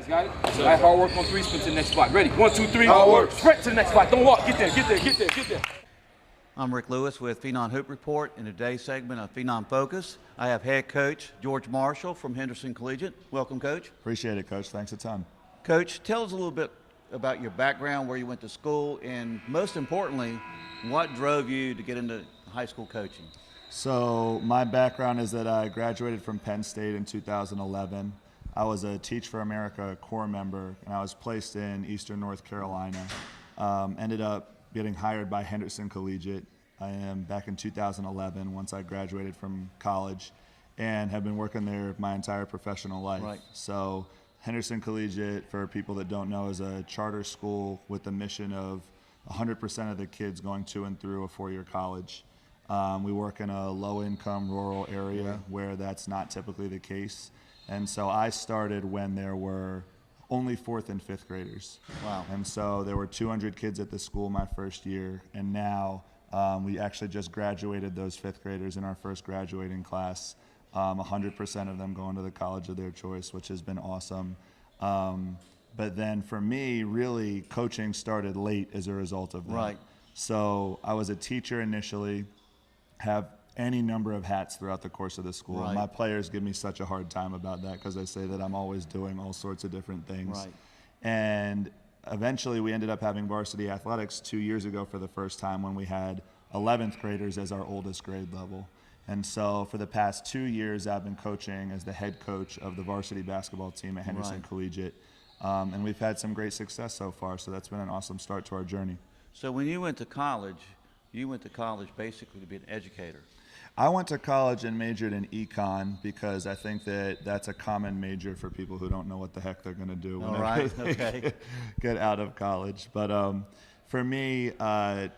Guys got it? All right, hard work on three, sprint to the next spot. Ready? 1, 2, 3. Hard work. Sprint to the next spot. Don't walk. Get there, get there, get there, get there. I'm Rick Lewis with Phenom Hoop Report. In today's segment of Phenom Focus, I have head coach George Marshall from Henderson Collegiate. Welcome, Coach. Appreciate it, Coach. Thanks a ton. Coach, tell us a little bit about your background, where you went to school, and most importantly, what drove you to get into high school coaching? So my background is that I graduated from Penn State in 2011. I was a Teach for America Corps member, and I was placed in Eastern North Carolina. Ended up getting hired by Henderson Collegiate. I am back in 2011 once I graduated from college, and have been working there my entire professional life. Right. So Henderson Collegiate, for people that don't know, is a charter school with the mission of 100% of the kids going to and through a four-year college. We work in a low-income rural area where that's not typically the case. And so I started when there were only 4th and 5th graders. Wow. And so there were 200 kids at the school my first year, and now we actually just graduated those 5th graders in our first graduating class. 100% of them going to the college of their choice, which has been awesome. But then for me, really, coaching started late as a result of that. Right. So I was a teacher initially, have any number of hats throughout the course of the school. Right. My players give me such a hard time about that because they say that I'm always doing all sorts of different things. Right. And eventually we ended up having varsity athletics 2 years ago for the first time when we had 11th graders as our oldest grade level. And so for the past 2 years, I've been coaching as the head coach of the varsity basketball team at Henderson Right. Collegiate. And we've had some great success so far, so that's been an awesome start to our journey. So when you went to college basically to be an educator. I went to college and majored in econ because I think that that's a common major for people who don't know what the heck they're going to do All whenever right, they okay. get out of college. But for me,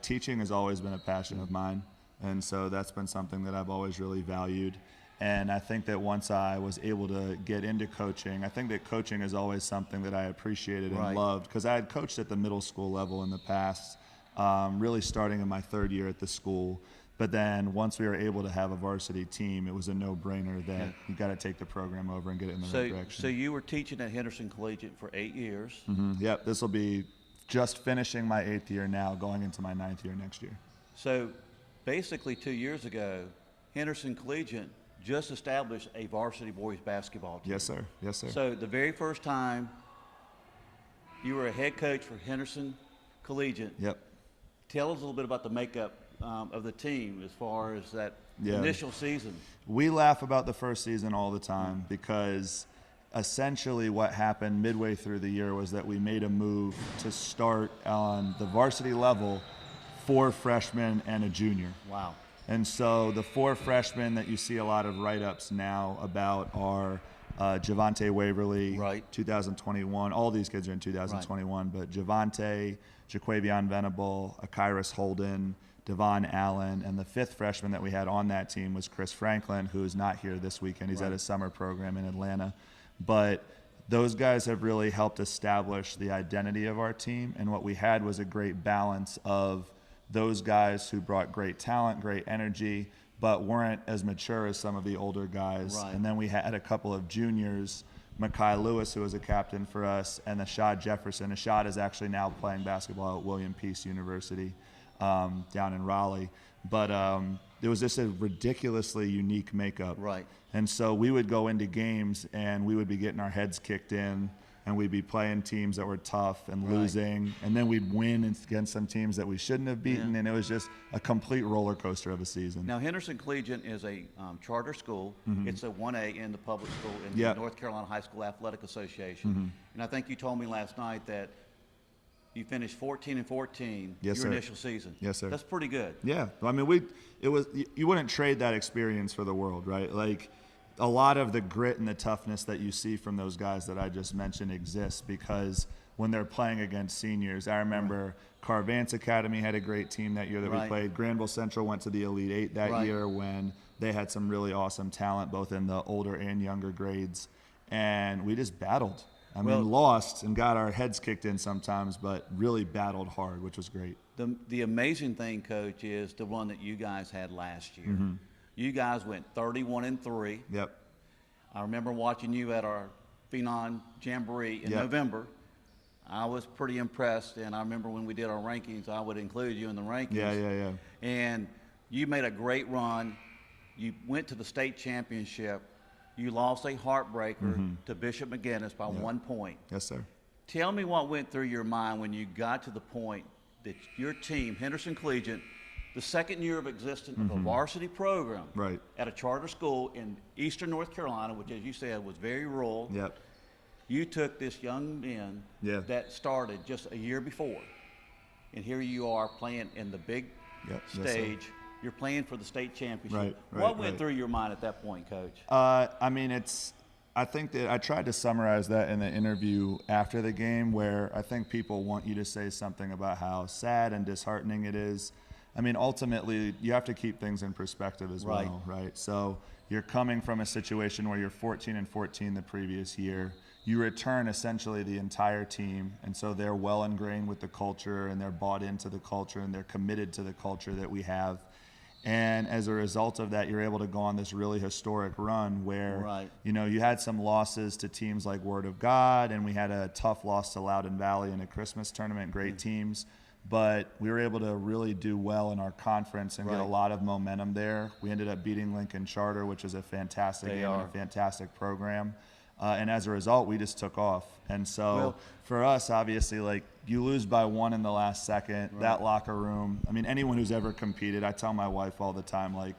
teaching has always been a passion of mine, and so that's been something that I've always really valued. And I think that once I was able to get into coaching, I think that coaching is always something that I appreciated and Right. loved because I had coached at the middle school level in the past, really starting in my 3rd year at the school. But then once we were able to have a varsity team, it was a no-brainer that you got to take the program over and get it in the right direction. So you were teaching at Henderson Collegiate for 8 years. Yep, this will be just finishing my 8th year now, going into my 9th year next year. So basically 2 years ago, Henderson Collegiate just established a varsity boys basketball team. Yes, sir. Yes, sir. So the very first time you were a head coach for Henderson Collegiate. Yep. Tell us a little bit about the makeup of the team as far as that Yeah. initial season. We laugh about the first season all the time because essentially what happened midway through the year was that we made a move to start on the varsity level 4 freshmen and a junior. Wow. And so the 4 freshmen that you see a lot of write-ups now about are Javante Waverly, Right. 2021. All these kids are in 2021, but Javante, Jaquavion Venable, Akyrus Holden, Devon Allen, and the 5th freshman that we had on that team was Chris Franklin, who is not here this weekend. He's Right. at a summer program in Atlanta. But those guys have really helped establish the identity of our team, and what we had was a great balance of those guys who brought great talent, great energy, but weren't as mature as some of the older guys. Right. And then we had a couple of juniors, Makai Lewis, who was a captain for us, and Ashad Jefferson. Ashad is actually now playing basketball at William Peace University down in Raleigh. But it was just a ridiculously unique makeup. Right. And so we would go into games and we would be getting our heads kicked in, and we'd be playing teams that were tough and Right. losing, and then we'd win against some teams that we shouldn't have beaten, and it was just a complete roller coaster of a season. Now, Henderson Collegiate is a charter school. It's a 1A in the public school in Yep. the North Carolina High School Athletic Association. And I think you told me last night that you finished 14-14 Yes, your sir. initial season. Yes, sir. That's pretty good. Yeah, I mean, you wouldn't trade that experience for the world, right? Like, a lot of the grit and the toughness that you see from those guys that I just mentioned exists because when they're playing against seniors, I remember Carvance Academy had a great team that year that we Right. played. Granville Central went to the Elite Eight that Right. year when they had some really awesome talent both in the older and younger grades, and we just battled. I mean, lost and got our heads kicked in sometimes, but really battled hard, which was great. The amazing thing, Coach, is the one that you guys had last year. You guys went 31-3. Yep. I remember watching you at our Phenom Jamboree in Yep. November. I was pretty impressed, and I remember when we did our rankings, I would include you in the rankings. Yeah. And you made a great run. You went to the state championship. You lost a heartbreaker to Bishop McGinnis by 1 point. Yes, sir. Tell me what went through your mind when you got to the point that your team, Henderson Collegiate, the second year of existence of a varsity program Right. at a charter school in eastern North Carolina, which, as you said, was very rural. Yep. You took this young man that started just a year before, and here you are playing in the big Yep. Yes, sir. stage. You're playing for the state championship. Right, What went right. through your mind at that point, Coach? I mean, I think that I tried to summarize that in the interview after the game, where I think people want you to say something about how sad and disheartening it is. I mean, ultimately, you have to keep things in perspective as well, right? So you're coming from a situation where you're 14-14 the previous year. You return essentially the entire team, and so they're well ingrained with the culture, and they're bought into the culture, and they're committed to the culture that we have. And as a result of that, you're able to go on this really historic run where, you had some losses to teams like Word of God, and we had a tough loss to Loudoun Valley in a Christmas tournament, great teams. But we were able to really do well in our conference and get a lot of momentum there. We ended up beating Lincoln Charter, which is a fantastic game and a fantastic program. And as a result, we just took off. And so for us, obviously, like, you lose by 1 in the last second, that locker room. I mean, anyone who's ever competed, I tell my wife all the time, like,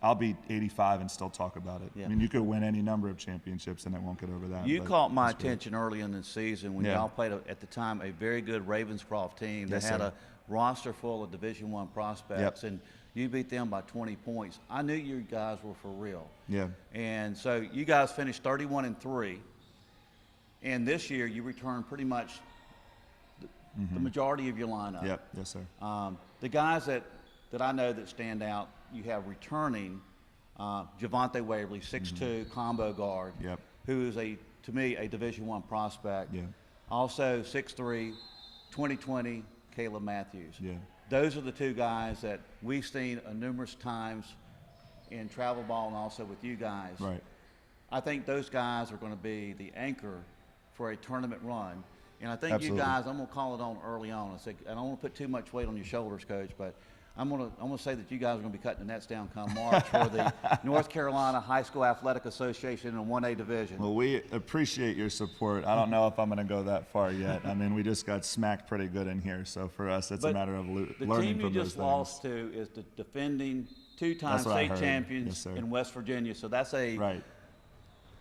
I'll be 85 and still talk about it. I mean, you could win any number of championships and it won't get over that. You caught my attention early in the season when y'all played, at the time, a very good Ravenscroft team that had a roster full of Division I prospects. And you beat them by 20 points. I knew you guys were for real. And so you guys finished 31-3. And this year you returned pretty much the majority of your lineup. Yes, sir. The guys that I know that stand out, you have returning Javante Waverly, 6'2", combo guard, who is, to me, a Division I prospect. Also 6'3", 2020, Caleb Matthews. Those are the two guys that we've seen numerous times in travel ball and also with you guys. I think those guys are going to be the anchor for a tournament run. And I think you guys, I'm going to call it on early on. I don't want to put too much weight on your shoulders, Coach, but I'm going to say that you guys are going to be cutting the nets down come March for the North Carolina High School Athletic Association in 1A division. Well, we appreciate your support. I don't know if I'm going to go that far yet. I mean, we just got smacked pretty good in here, so for us, it's a matter of learning from those things. The team you just lost to is the defending two-time state champions in West Virginia, so that's a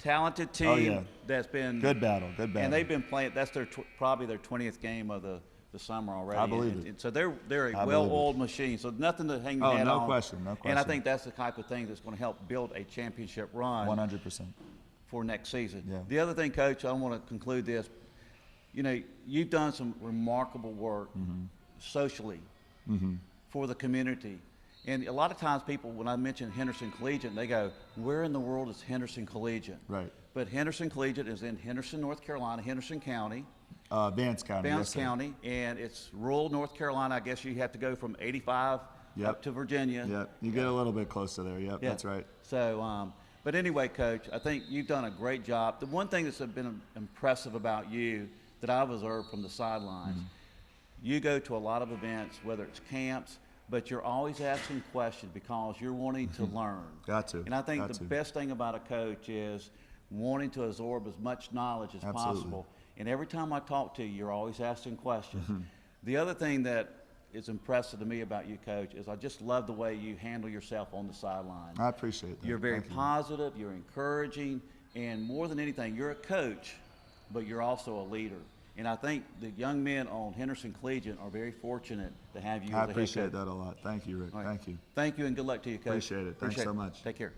talented team that's been good battle, and they've been playing. That's probably their 20th game of the summer already. I believe it. So they're a well-oiled machine. So nothing to hang your head on. No question. And I think that's the type of thing that's going to help build a championship run. 100%. For next season. The other thing, Coach, I want to conclude this. You've done some remarkable work socially for the community. And a lot of times people, when I mention Henderson Collegiate, they go, where in the world is Henderson Collegiate? But Henderson Collegiate is in Henderson, North Carolina, Henderson County. Vance County. Vance County, and it's rural North Carolina. I guess you have to go from 85 up to Virginia. You get a little bit close to there. That's right. So, but anyway, Coach, I think you've done a great job. The one thing that's been impressive about you that I've observed from the sidelines, you go to a lot of events, whether it's camps, but you're always asking questions because you're wanting to learn. Got to. And I think the best thing about a coach is wanting to absorb as much knowledge as possible. And every time I talk to you, you're always asking questions. The other thing that is impressive to me about you, Coach, is I just love the way you handle yourself on the sideline. I appreciate that. You're very positive, you're encouraging, and more than anything, you're a coach, but you're also a leader. And I think the young men on Henderson Collegiate are very fortunate to have you as a head coach. I appreciate that a lot. Thank you, Rick. Thank you. Thank you, and good luck to you, Coach. Appreciate it. Thanks so much. Take care.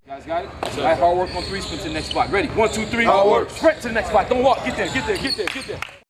Guys got it? All right, hard work on 3, sprint to the next spot. Ready? 1, 2, 3. Hard work. Sprint to the next spot. Don't walk. Get there, get there, get there, get there.